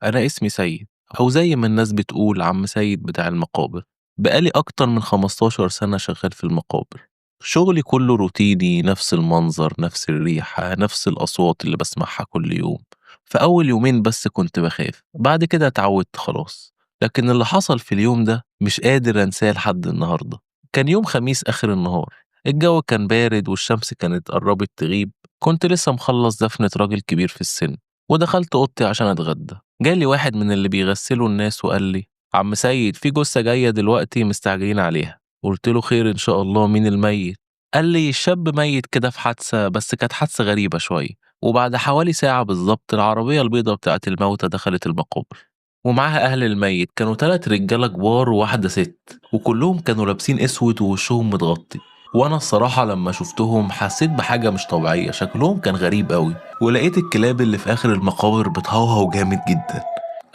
أنا اسمي سيد، أو زي ما الناس بتقول عم سيد بتاع المقابر. بقالي أكتر من 15 سنة شغال في المقابر. شغلي كله روتيني، نفس المنظر، نفس الريحة، نفس الأصوات اللي بسمعها كل يوم. في أول يومين بس كنت بخاف، بعد كده اتعودت خلاص. لكن اللي حصل في اليوم ده مش قادر أنساه لحد النهاردة. كان يوم خميس آخر النهار، الجو كان بارد والشمس كانت قربت تغيب. كنت لسه مخلص دفنة راجل كبير في السن، ودخلت أوضتي عشان أتغدى. جالي واحد من اللي بيغسلوا الناس وقال لي: عم سيد، في جثة جاية دلوقتي مستعجلين عليها. قلت له: خير إن شاء الله، مين الميت؟ قال لي: شاب ميت كده في حادثة، بس كانت حادثة غريبة شوية. وبعد حوالي ساعة بالظبط العربية البيضة بتاعت الموتى دخلت المقابر، ومعاها أهل الميت. كانوا 3 رجالة كبار وواحدة ست، وكلهم كانوا لابسين أسود ووشهم متغطي. وأنا الصراحة لما شفتهم حسيت بحاجة مش طبيعية، شكلهم كان غريب قوي. ولقيت الكلاب اللي في آخر المقابر بتهوهو جامد جدا.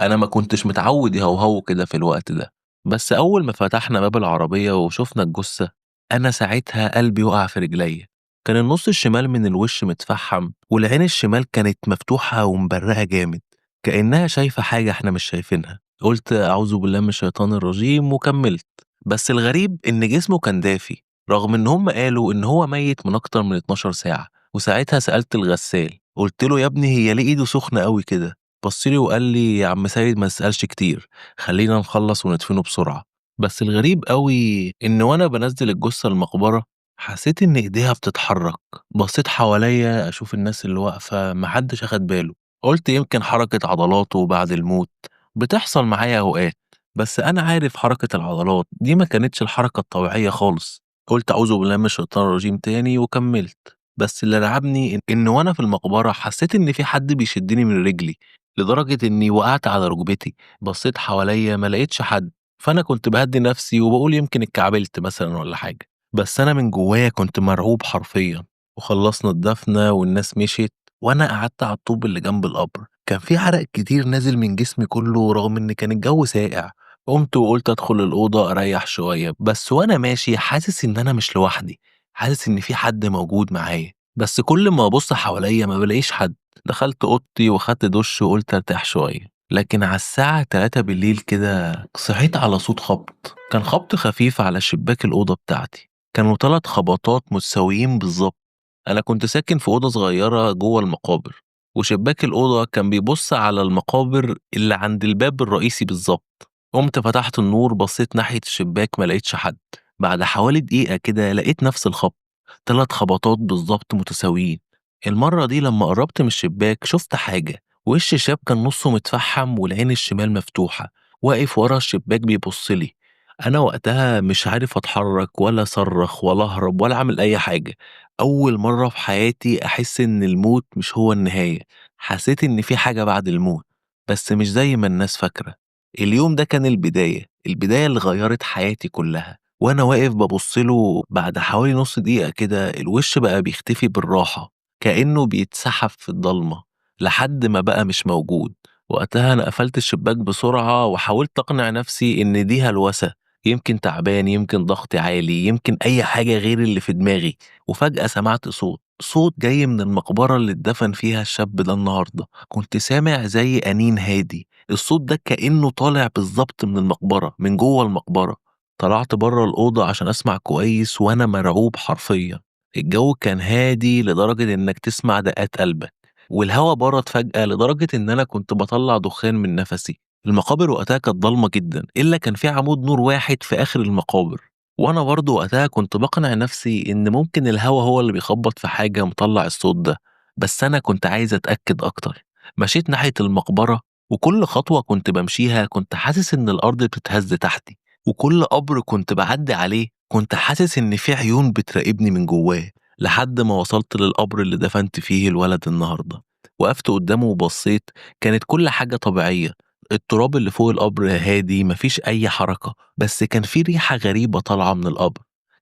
أنا ما كنتش متعود يهوهو كده في الوقت ده. بس أول ما فتحنا باب العربية وشفنا الجثة، أنا ساعتها قلبي وقع في رجليا. كان النص الشمال من الوش متفحم، والعين الشمال كانت مفتوحة ومبرقة جامد، كأنها شايفة حاجة احنا مش شايفينها. قلت أعوذ بالله من الشيطان الرجيم وكملت. بس الغريب إن جسمه كان دافي، رغم إن هم قالوا إن هو ميت من أكتر من 12 ساعة. وساعتها سألت الغسال، قلت له: يا ابني، هي ليه إيده سخنة قوي كده؟ بصلي وقال لي: يا عم سيد، ما تسألش كتير، خلينا نخلص وندفنه بسرعة. بس الغريب قوي إن وأنا بنزل الجثة المقبرة حسيت إن إيديها بتتحرك. بصيت حواليا أشوف الناس اللي واقفة، محدش أخد باله. قلت يمكن حركة عضلاته بعد الموت، بتحصل معايا أوقات. بس أنا عارف حركة العضلات دي ما كانتش الحركة الطبيعية خالص. قلت أعوذ بالله من الشيطان الرجيم تاني وكملت. بس اللي رعبني إن وأنا في المقبرة حسيت إن في حد بيشدني من رجلي، لدرجة إني وقعت على ركبتي. بصيت حواليا ما لقيتش حد، فأنا كنت بهدي نفسي وبقول يمكن اتكعبلت مثلا ولا حاجة. بس أنا من جوايا كنت مرعوب حرفيا. وخلصنا الدفنة والناس مشيت، وأنا قعدت على الطوب اللي جنب القبر. كان في عرق كتير نازل من جسمي كله رغم إن كان الجو ساقع. قمت وقلت أدخل الأوضة أريح شوية، بس وأنا ماشي حاسس إن أنا مش لوحدي، حاسس إن في حد موجود معايا. بس كل ما أبص حواليا ما بلاقيش حد. دخلت أوضتي وخدت دش وقلت أرتاح شوية. لكن على الساعة 3 بالليل كده صحيت على صوت خبط، كان خبط خفيف على شباك الأوضة بتاعتي. كانوا 3 خبطات متساويين بالظبط. أنا كنت ساكن في أوضة صغيرة جوه المقابر، وشباك الأوضة كان بيبص على المقابر اللي عند الباب الرئيسي بالظبط. قمت فتحت النور، بصيت ناحية الشباك، ما لقيتش حد. بعد حوالي دقيقة كده لقيت نفس الخبط، 3 خبطات بالظبط متساويين. المرة دي لما قربت من الشباك شفت حاجة. وش شاب كان نصه متفحم والعين الشمال مفتوحة، واقف ورا الشباك بيبصلي. أنا وقتها مش عارف أتحرك ولا أصرخ ولا أهرب ولا أعمل أي حاجة. أول مرة في حياتي أحس إن الموت مش هو النهاية. حسيت إن في حاجة بعد الموت، بس مش زي ما الناس فاكرة. اليوم ده كان البداية اللي غيرت حياتي كلها. وأنا واقف ببصله بعد حوالي نص دقيقة كده الوش بقى بيختفي بالراحة، كأنه بيتسحب في الضلمة لحد ما بقى مش موجود. وقتها أنا قفلت الشباك بسرعة وحاولت أقنع نفسي إن دي هلوسة، يمكن تعبان، يمكن ضغطي عالي، يمكن أي حاجة غير اللي في دماغي. وفجأة سمعت صوت جاي من المقبرة اللي اتدفن فيها الشاب ده النهاردة. كنت سامع زي أنين هادي. الصوت ده كأنه طالع بالظبط من المقبرة، من جوه المقبرة. طلعت بره الأوضة عشان أسمع كويس وأنا مرعوب حرفيا. الجو كان هادي لدرجة إنك تسمع دقات قلبك، والهوا برد فجأة لدرجة إن أنا كنت بطلع دخان من نفسي. المقابر وقتها كانت ضلمة جدا، إلا كان في عمود نور واحد في آخر المقابر. وأنا برضو وقتها كنت بقنع نفسي إن ممكن الهوا هو اللي بيخبط في حاجة مطلع الصوت ده، بس أنا كنت عايز أتأكد أكتر. مشيت ناحية المقبرة، وكل خطوة كنت بمشيها كنت حاسس إن الأرض بتتهز تحتي. وكل قبر كنت بعدي عليه كنت حاسس إن في عيون بتراقبني من جواه. لحد ما وصلت للقبر اللي دفنت فيه الولد النهارده. وقفت قدامه وبصيت. كانت كل حاجة طبيعية. التراب اللي فوق القبر هادي، مفيش أي حركة، بس كان في ريحة غريبة طالعة من القبر،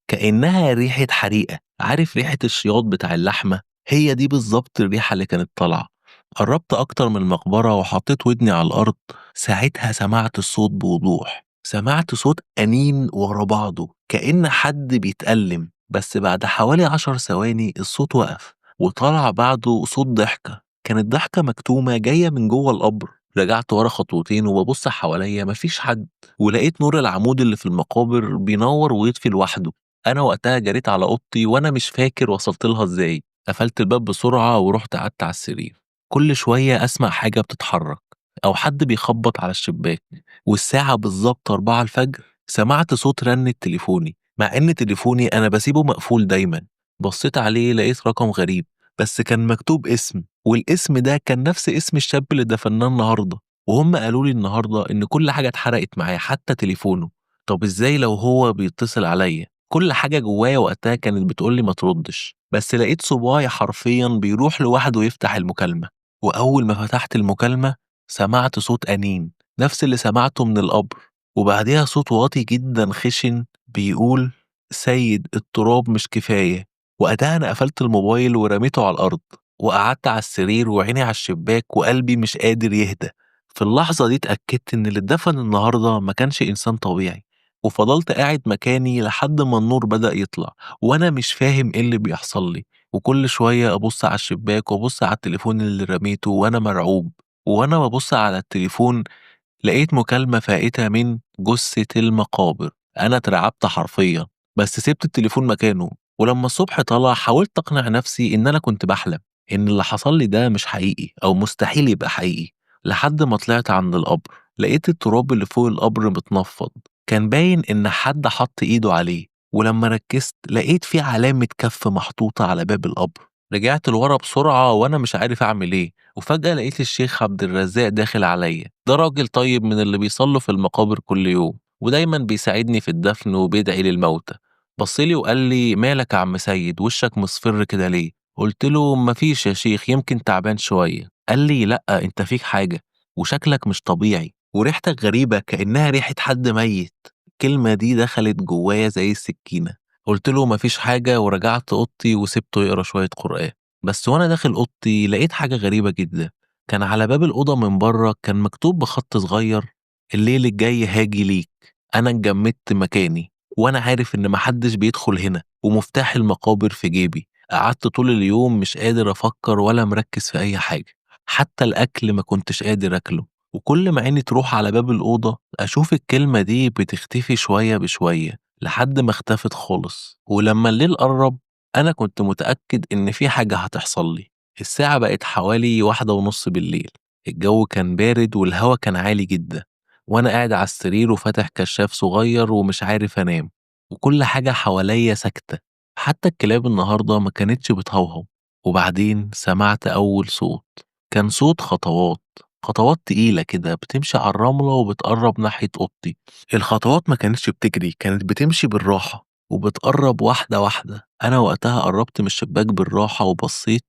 كأنها ريحة حريقة. عارف ريحة الشياط بتاع اللحمة؟ هي دي بالظبط الريحة اللي كانت طالعة. قربت أكتر من المقبرة وحطيت ودني على الأرض. ساعتها سمعت الصوت بوضوح، سمعت صوت أنين ورا بعضه كأن حد بيتألم. بس بعد حوالي 10 ثواني الصوت وقف، وطلع بعده صوت ضحكة. كانت ضحكة مكتومة جاية من جوه القبر، رجعت ورا خطوتين وببص حواليا مفيش حد، ولقيت نور العمود اللي في المقابر بينور ويطفي لوحده. أنا وقتها جريت على أوضتي وأنا مش فاكر وصلت لها إزاي. قفلت الباب بسرعة ورحت قعدت على السرير. كل شوية أسمع حاجة بتتحرك أو حد بيخبط على الشباك، والساعة بالظبط 4 الفجر سمعت صوت رنة تليفوني، مع إن تليفوني أنا بسيبه مقفول دايما. بصيت عليه لقيت رقم غريب، بس كان مكتوب اسم، والاسم ده كان نفس اسم الشاب اللي دفناه النهارده. وهم قالوا لي النهارده إن كل حاجة اتحرقت معاه حتى تليفونه. طب إزاي لو هو بيتصل عليا؟ كل حاجة جوايا وقتها كانت بتقولي ما تردش، بس لقيت صباعي حرفيا بيروح لوحده يفتح المكالمة. وأول ما فتحت المكالمة سمعت صوت أنين، نفس اللي سمعته من القبر، وبعديها صوت واطي جدا خشن بيقول: سيد التراب مش كفاية. وقتها أنا قفلت الموبايل ورميته على الأرض، وقعدت على السرير وعيني على الشباك وقلبي مش قادر يهدى. في اللحظة دي اتأكدت إن اللي اتدفن النهاردة ما كانش إنسان طبيعي، وفضلت قاعد مكاني لحد ما النور بدأ يطلع، وأنا مش فاهم إيه اللي بيحصل لي. وكل شوية أبص على الشباك وأبص على التليفون اللي رميته وأنا مرعوب. وأنا ببص على التليفون لقيت مكالمة فائتة من جثة المقابر. أنا اترعبت حرفيا، بس سبت التليفون مكانه. ولما الصبح طلع حاولت أقنع نفسي إن أنا كنت بحلم، إن اللي حصل لي ده مش حقيقي أو مستحيل يبقى حقيقي. لحد ما طلعت عند القبر لقيت التراب اللي فوق القبر متنفض، كان باين إن حد حط إيده عليه. ولما ركزت لقيت في علامة كف محطوطة على باب القبر. رجعت لورا بسرعة وأنا مش عارف أعمل إيه، وفجأة لقيت الشيخ عبد الرزاق داخل عليا. ده راجل طيب من اللي بيصلوا في المقابر كل يوم، ودايما بيساعدني في الدفن وبيدعي للموتى. بصلي وقال لي: مالك يا عم سيد، وشك مصفر كده ليه؟ قلت له: مفيش يا شيخ، يمكن تعبان شوية. قال لي: لأ، انت فيك حاجة، وشكلك مش طبيعي، وريحتك غريبة كأنها ريحة حد ميت. الكلمة دي دخلت جوايا زي السكينة. قلت له: مفيش حاجة، ورجعت أوضتي وسبته يقرأ شوية قرآن. بس وأنا داخل أوضتي لقيت حاجة غريبة جدا. كان على باب الأوضة من بره كان مكتوب بخط صغير: الليل الجاي هاجي ليك. أنا اتجمدت مكاني وأنا عارف إن محدش بيدخل هنا، ومفتاح المقابر في جيبي. قعدت طول اليوم مش قادر أفكر ولا مركز في أي حاجة، حتى الأكل ما كنتش قادر أكله. وكل ما عيني تروح على باب الأوضة أشوف الكلمة دي بتختفي شوية بشوية لحد ما اختفت خالص. ولما الليل قرب أنا كنت متأكد إن في حاجة هتحصل لي. الساعة بقت حوالي 1:30 بالليل. الجو كان بارد والهوا كان عالي جدا، وأنا قاعد على السرير وفاتح كشاف صغير ومش عارف أنام. وكل حاجة حواليا ساكتة، حتى الكلاب النهاردة ما كانتش بتهوهو. وبعدين سمعت أول صوت، كان صوت خطوات، خطوات تقيلة كده بتمشي على الرملة وبتقرب ناحية أوضتي. الخطوات ما كانتش بتجري، كانت بتمشي بالراحة وبتقرب واحدة واحدة. أنا وقتها قربت من الشباك بالراحة وبصيت،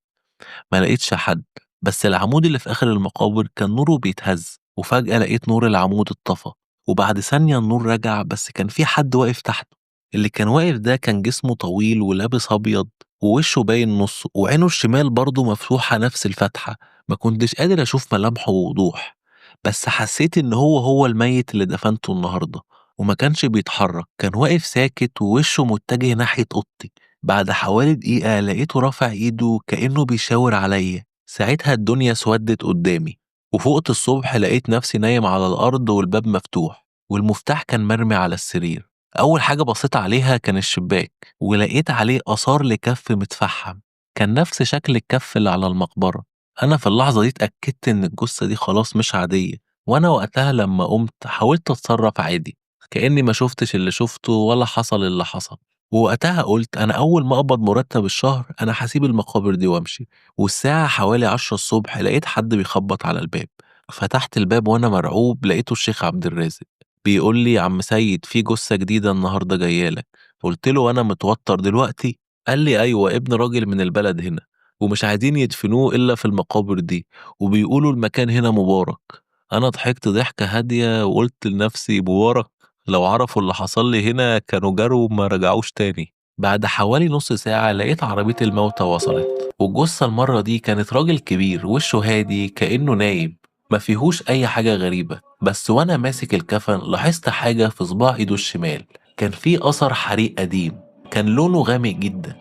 ما لقيتش حد، بس العمود اللي في آخر المقابر كان نوره بيتهز. وفجأة لقيت نور العمود اتطفى، وبعد ثانية النور رجع، بس كان في حد واقف تحته. اللي كان واقف ده كان جسمه طويل ولابس أبيض، ووشه باين نصه، وعينه الشمال برضه مفتوحة نفس الفتحة. ما كنتش قادر أشوف ملامحه بوضوح، بس حسيت إن هو الميت اللي دفنته النهاردة. وما كانش بيتحرك، كان واقف ساكت ووشه متجه ناحية أوضتي. بعد حوالي دقيقة لقيته رافع إيده كأنه بيشاور عليا. ساعتها الدنيا سودت قدامي، وفوقت الصبح لقيت نفسي نايم على الأرض والباب مفتوح، والمفتاح كان مرمي على السرير. أول حاجة بصيت عليها كان الشباك، ولقيت عليه آثار لكف متفحم، كان نفس شكل الكف اللي على المقبرة. أنا في اللحظة دي اتأكدت إن الجثة دي خلاص مش عادية. وأنا وقتها لما قمت حاولت أتصرف عادي كأني ما شفتش اللي شفته ولا حصل اللي حصل. ووقتها قلت: أنا أول ما أقبض مرتب الشهر أنا هسيب المقابر دي وأمشي. والساعة حوالي 10 الصبح لقيت حد بيخبط على الباب. فتحت الباب وأنا مرعوب لقيته الشيخ عبد الرازق بيقول لي: يا عم سيد، في جثة جديدة النهاردة جايالك. قلت له وأنا متوتر دلوقتي: قال لي: أيوة، ابن راجل من البلد هنا، ومش عايزين يدفنوه إلا في المقابر دي، وبيقولوا المكان هنا مبارك. أنا ضحكت ضحكة هادية وقلت لنفسي: مبارك؟ لو عرفوا اللي حصل لي هنا كانوا جروا وما رجعوش تاني. بعد حوالي نص ساعة لقيت عربية الموتى وصلت، والجثة المرة دي كانت راجل كبير وشه هادي كأنه نايم، ما فيهوش أي حاجة غريبة. بس وأنا ماسك الكفن لاحظت حاجة في صباع إيده الشمال، كان فيه أثر حريق قديم، كان لونه غامق جدا،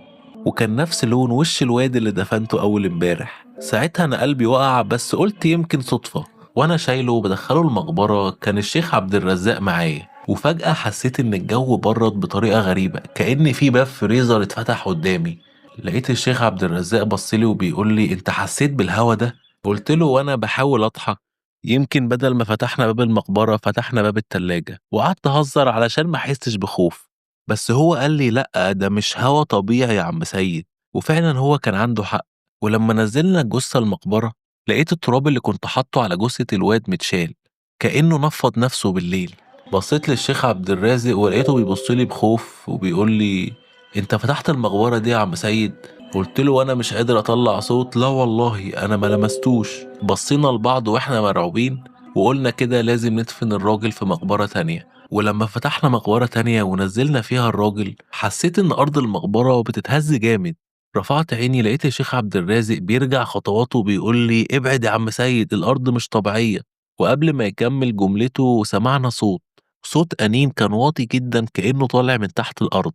وكان نفس لون وش الواد اللي دفنته أول امبارح. ساعتها أنا قلبي وقع، بس قلت يمكن صدفة، وأنا شايله وبدخله المقبرة كان الشيخ عبد الرزاق معايا، وفجأة حسيت إن الجو برد بطريقة غريبة، كأن في باب فريزر اتفتح قدامي. لقيت الشيخ عبد الرزاق بصلي وبيقول لي أنت حسيت بالهوا ده؟ قلت له وأنا بحاول أضحك يمكن بدل ما فتحنا باب المقبرة فتحنا باب التلاجة، وقعدت أهزر علشان ما أحسش بخوف. بس هو قال لي لأ، ده مش هوا طبيعي يا عم سيد. وفعلا هو كان عنده حق. ولما نزلنا الجثة المقبرة لقيت التراب اللي كنت حاطه على جثة الواد متشال، كأنه نفض نفسه بالليل. بصيت للشيخ عبد الرازق ولقيته بيبصلي بخوف وبيقول لي انت فتحت المقبرة دي يا عم سيد؟ قلت له وانا مش قادر اطلع صوت لا والله انا ما لمستوش. بصينا لبعض واحنا مرعوبين وقلنا كده لازم ندفن الراجل في مقبرة تانية. ولما فتحنا مقبرة تانية ونزلنا فيها الراجل حسيت ان ارض المقبرة بتتهز جامد. رفعت عيني لقيت الشيخ عبد الرازق بيرجع خطواته وبيقول لي ابعد يا عم سيد الارض مش طبيعية. وقبل ما يكمل جملته سمعنا صوت أنين كان واطي جدا كأنه طالع من تحت الأرض.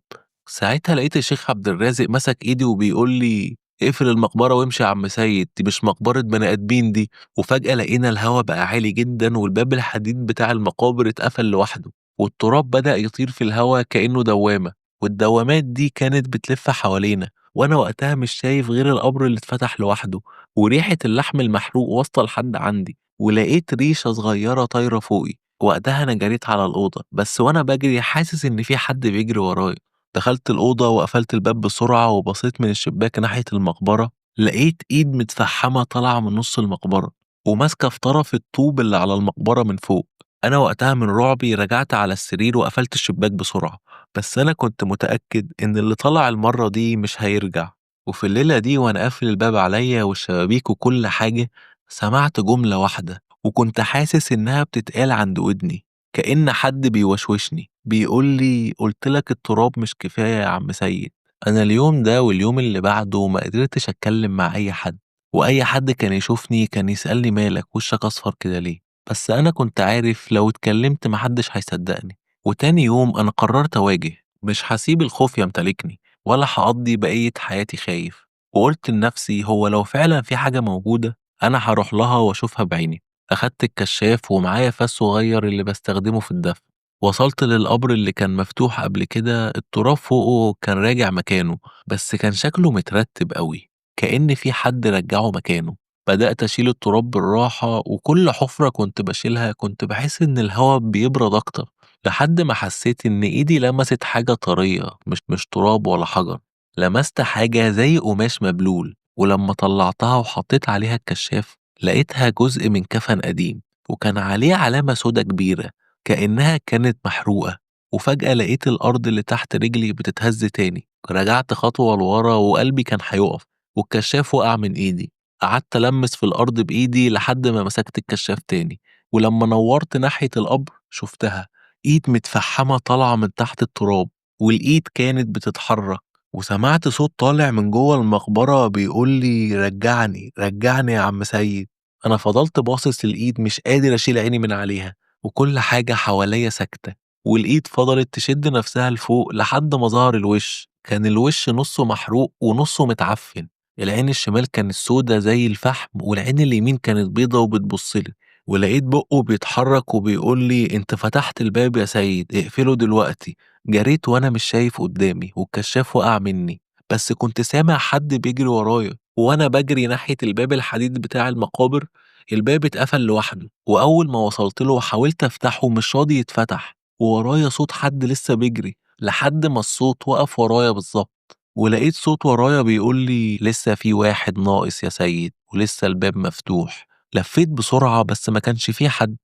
ساعتها لقيت الشيخ عبد الرازق مسك إيدي وبيقول لي اقفل المقبرة وامشي يا عم سيد، دي مش مقبرة بني آدمين دي. وفجأة لقينا الهوا بقى عالي جدا والباب الحديد بتاع المقابر اتقفل لوحده، والتراب بدأ يطير في الهوا كأنه دوامة، والدوامات دي كانت بتلف حوالينا. وأنا وقتها مش شايف غير القبر اللي اتفتح لوحده، وريحة اللحم المحروق واصلة لحد عندي، ولقيت ريشة صغيرة طايرة فوقي. وقتها أنا جريت على الأوضة، بس وأنا بجري حاسس إن في حد بيجري ورايا. دخلت الأوضة وقفلت الباب بسرعة وبصيت من الشباك ناحية المقبرة، لقيت إيد متفحمة طالعة من نص المقبرة وماسكة في طرف الطوب اللي على المقبرة من فوق. أنا وقتها من رعبي رجعت على السرير وقفلت الشباك بسرعة، بس أنا كنت متأكد إن اللي طلع المرة دي مش هيرجع. وفي الليلة دي وأنا قافل الباب عليا والشبابيك وكل حاجة، سمعت جملة واحدة وكنت حاسس إنها بتتقال عند ودني، كأن حد بيوشوشني بيقول لي قلت لك التراب مش كفاية يا عم سيد. أنا اليوم ده واليوم اللي بعده ما قدرتش أتكلم مع أي حد، وأي حد كان يشوفني كان يسألني مالك وشك أصفر كده ليه. بس أنا كنت عارف لو اتكلمت محدش هيصدقني. وتاني يوم أنا قررت أواجه، مش هسيب الخوف يمتلكني ولا هقضي بقية حياتي خايف. وقلت لنفسي هو لو فعلا في حاجة موجودة أنا هروح لها وأشوفها بعيني. أخدت الكشاف ومعايا فاس صغير اللي بستخدمه في الدفن. وصلت للقبر اللي كان مفتوح قبل كده، التراب فوقه كان راجع مكانه، بس كان شكله مترتب قوي كأن في حد رجعه مكانه. بدأت أشيل التراب بالراحة، وكل حفرة كنت بشيلها كنت بحس إن الهواء بيبرد أكتر، لحد ما حسيت إن إيدي لمست حاجة طرية، مش تراب ولا حجر. لمست حاجة زي قماش مبلول، ولما طلعتها وحطيت عليها الكشاف لقيتها جزء من كفن قديم، وكان عليه علامة سودا كبيرة كأنها كانت محروقة. وفجأة لقيت الأرض اللي تحت رجلي بتتهز تاني. رجعت خطوة لورا وقلبي كان هيقف، والكشاف وقع من إيدي. قعدت ألمس في الأرض بإيدي لحد ما مسكت الكشاف تاني، ولما نورت ناحية القبر شفتها إيد متفحمة طالعة من تحت التراب، والإيد كانت بتتحرك. وسمعت صوت طالع من جوه المقبرة بيقول لي رجعني رجعني يا عم سيد. أنا فضلت باصص للإيد مش قادر أشيل عيني من عليها، وكل حاجة حواليا ساكتة. والإيد فضلت تشد نفسها لفوق لحد ما ظهر الوش. كان الوش نصه محروق ونصه متعفن. العين الشمال كانت سودة زي الفحم، والعين اليمين كانت بيضة وبتبصلي. ولقيت بقه بيتحرك وبيقول لي انت فتحت الباب يا سيد اقفله دلوقتي. جريت وانا مش شايف قدامي والكشاف وقع مني، بس كنت سامع حد بيجري ورايا. وانا بجري ناحية الباب الحديد بتاع المقابر الباب اتقفل لوحده، واول ما وصلت له وحاولت افتحه مش راضي يتفتح، وورايا صوت حد لسه بيجري لحد ما الصوت وقف ورايا بالظبط. ولقيت صوت ورايا بيقول لي لسه في واحد ناقص يا سيد ولسه الباب مفتوح. لفيت بسرعة بس ما كانش فيه حد.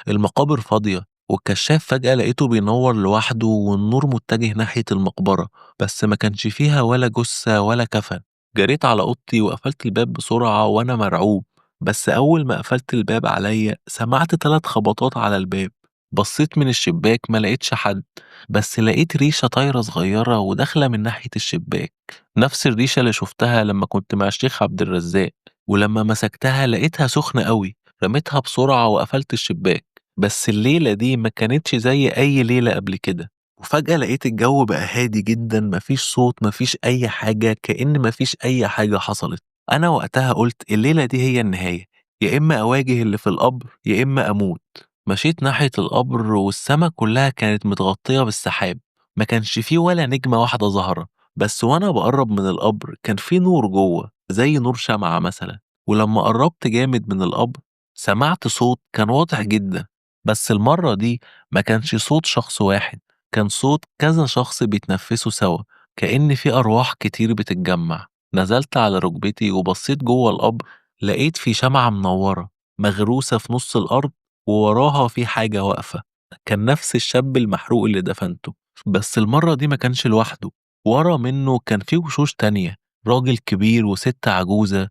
المقابر فاضية، والكشاف فجأة لقيته بينور لوحده والنور متجه ناحية المقبرة، بس ما كانش فيها ولا جثة ولا كفن. جريت على أوضتي وقفلت الباب بسرعة وأنا مرعوب. بس أول ما قفلت الباب عليا سمعت 3 خبطات على الباب. بصيت من الشباك ما لقيتش حد، بس لقيت ريشة طايرة صغيرة وداخلة من ناحية الشباك، نفس الريشة اللي شفتها لما كنت مع الشيخ عبد الرزاق. ولما مسكتها لقيتها سخنة قوي، رميتها بسرعة وقفلت الشباك. بس الليلة دي ما كانتش زي أي ليلة قبل كده. وفجأة لقيت الجو بقى هادي جدا، مفيش صوت مفيش أي حاجة، كأن مفيش أي حاجة حصلت. أنا وقتها قلت الليلة دي هي النهاية، يا إما أواجه اللي في القبر يا إما أموت. مشيت ناحية القبر والسما كلها كانت متغطية بالسحاب، ما كانش فيه ولا نجمة واحدة ظاهرة. بس وأنا بقرب من القبر كان فيه نور جوه زي نور شمعة مثلا. ولما قربت جامد من القبر سمعت صوت كان واضح جدا، بس المرة دي ما كانش صوت شخص واحد، كان صوت كذا شخص بيتنفسوا سوا، كأن في أرواح كتير بتتجمع. نزلت على ركبتي وبصيت جوه القبر، لقيت في شمعة منورة مغروسة في نص الأرض، ووراها في حاجة واقفة. كان نفس الشاب المحروق اللي دفنته، بس المرة دي ما كانش لوحده. ورا منه كان في وشوش تانية، راجل كبير وست عجوزة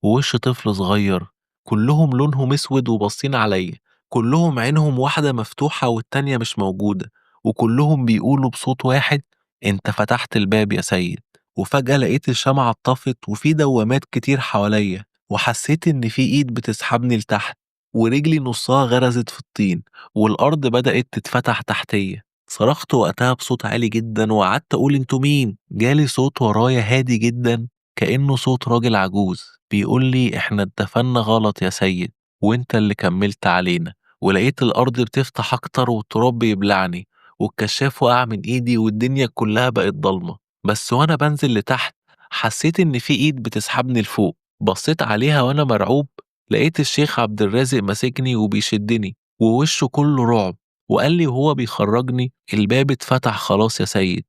ووش طفل صغير، كلهم لونهم اسود وباصين عليا، كلهم عينهم واحدة مفتوحة والتانية مش موجودة، وكلهم بيقولوا بصوت واحد: انت فتحت الباب يا سيد. وفجأة لقيت الشمعة اتطفت وفي دوامات كتير حواليا، وحسيت إن في إيد بتسحبني لتحت، ورجلي نصها غرزت في الطين، والأرض بدأت تتفتح تحتيا. صرخت وقتها بصوت عالي جدا وقعدت أقول: انتوا مين؟ جالي صوت ورايا هادي جدا كأنه صوت راجل عجوز بيقول لي: احنا اتدفنا غلط يا سيد، وانت اللي كملت علينا. ولقيت الأرض بتفتح أكتر والتراب بيبلعني، والكشاف وقع من إيدي والدنيا كلها بقت ضلمة. بس وأنا بنزل لتحت حسيت إن في إيد بتسحبني لفوق، بصيت عليها وأنا مرعوب، لقيت الشيخ عبد الرازق ماسكني وبيشدني ووشه كله رعب، وقال لي وهو بيخرجني: الباب اتفتح خلاص يا سيد،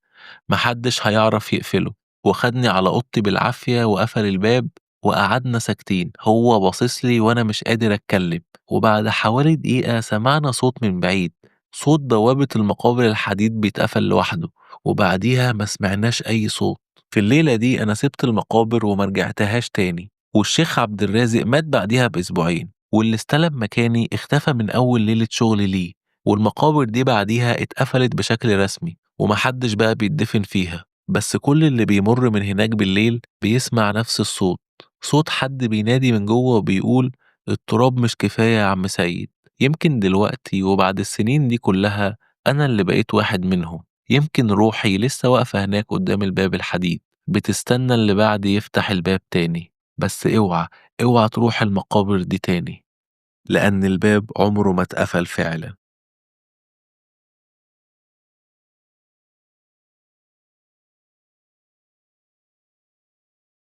محدش هيعرف يقفله. وخدني على أوضتي بالعافية وقفل الباب، وقعدنا ساكتين، هو باصص لي وأنا مش قادر أتكلم. وبعد حوالي دقيقة سمعنا صوت من بعيد، صوت بوابة المقابر الحديد بيتقفل لوحده، وبعديها ما سمعناش أي صوت. في الليلة دي أنا سبت المقابر وما رجعتهاش تاني، والشيخ عبد الرازق مات بعديها بأسبوعين، واللي استلم مكاني اختفى من أول ليلة شغل ليه، والمقابر دي بعديها اتقفلت بشكل رسمي ومحدش بقى بيتدفن فيها. بس كل اللي بيمر من هناك بالليل بيسمع نفس الصوت، صوت حد بينادي من جوه وبيقول: التراب مش كفاية يا عم سيد. يمكن دلوقتي وبعد السنين دي كلها أنا اللي بقيت واحد منهم، يمكن روحي لسه واقفة هناك قدام الباب الحديد بتستنى اللي بعد يفتح الباب تاني. بس اوعى، اوعى تروح المقابر دي تاني، لأن الباب عمره ما اتقفل فعلا.